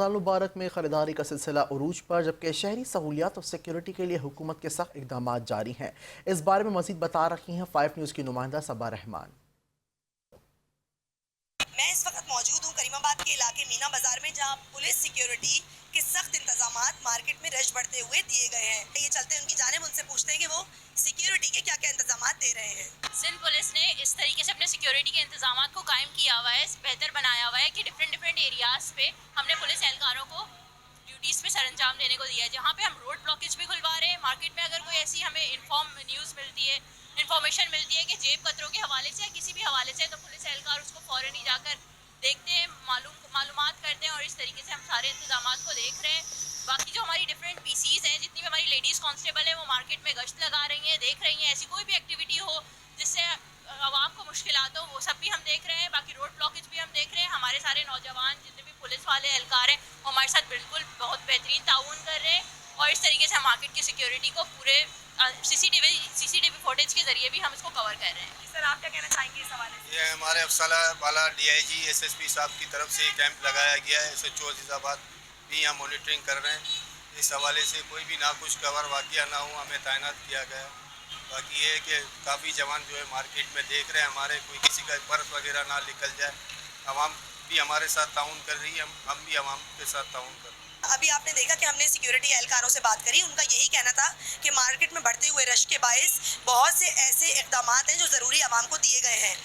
रमज़ान मुबारक में ख़रीदारी का सिलसिला उरूज पर, जबकि शहरी सहूलियात और सिक्योरिटी के लिए हुकूमत के सख्त इक़दाम जारी हैं। इस बारे में मज़ीद बता रही हैं 5 न्यूज़ की नुमाइंदा सबा रहमान। मैं इस वक्त मौजूद हूँ करीमाबाद के इलाके मीना बाजार में, जहाँ पुलिस सिक्योरिटी के सख्त इंतजाम मार्केट में रश बढ़ते हुए दिए गए हैं। ये चलते उनकी जानिब उनसे पूछते हैं कि वो सिक्योरिटी के क्या क्या इंतजाम दे रहे हैं। सिंध पुलिस ने इस तरीके से अपने सिक्योरिटी के इंतजाम को कायम किया हुआ है, बेहतर बनाया हुआ है कि डिफरेंट एरियाज पे हमने पुलिस एहलकारों को ड्यूटीज़ पे सरंजाम देने को दिया है, जहाँ पे हम रोड ब्लॉकेज भी खुलवा रहे हैं। मार्केट में अगर कोई ऐसी हमें इन्फॉर्मेशन मिलती है कि जेब कतरों के हवाले से या किसी भी हवाले से, तो पुलिस एहलकार उसको फ़ौरन ही जाकर देखते हैं, मालूमात करते हैं और इस तरीके से हम सारे इंतजाम को देख रहे हैं। बाकी जो हमारी डिफरेंट पीसीज हैं, जितनी भी हमारी लेडीज़ कांस्टेबल हैं, वो मार्केट में गश्त लगा रही हैं, देख रही हैं। ऐसी कोई भी एक्टिविटी हो जिससे आवाम को मुश्किलात हो, वो सब भी हम देख रहे हैं। बाकी रोड ब्लॉकेज भी हम देख रहे हैं। हमारे सारे नौजवान जितने भी पुलिस वाले एहलकार हैं, वो हमारे साथ बिल्कुल बहुत बेहतरीन ताउन कर रहे हैं और इस तरीके से हम मार्केट की सिक्योरिटी को पूरे सीसीटीवी फुटेज के जरिए भी हम इसको कवर कर रहे हैं। सर, आप क्या कहना चाहेंगे इस हवाले से? ये हमारे अफसला वाला DIG SSP साहब की तरफ से कैंप लगाया गया है। SHO अजीज़ाबाद भी यहाँ मॉनिटरिंग कर रहे हैं। इस हवाले से कोई भी नाखुशगवार वाक़या ना हो, हमें तैनात किया गया। बाकी ये है कि काफ़ी जवान जो है मार्केट में देख रहे हैं, हमारे कोई किसी का पर्स वगैरह ना निकल जाए। आवाम भी हमारे साथ ताउन कर रही है, हम भी आवाम के साथ ताउन कर रहे हैं। अभी आपने देखा कि हमने सिक्योरिटी एहलकारों से बात करी, उनका यही कहना था कि मार्केट में बढ़ते हुए रश के बायस बहुत से ऐसे इकदाम हैं जो ज़रूरी आवाम को दिए गए हैं।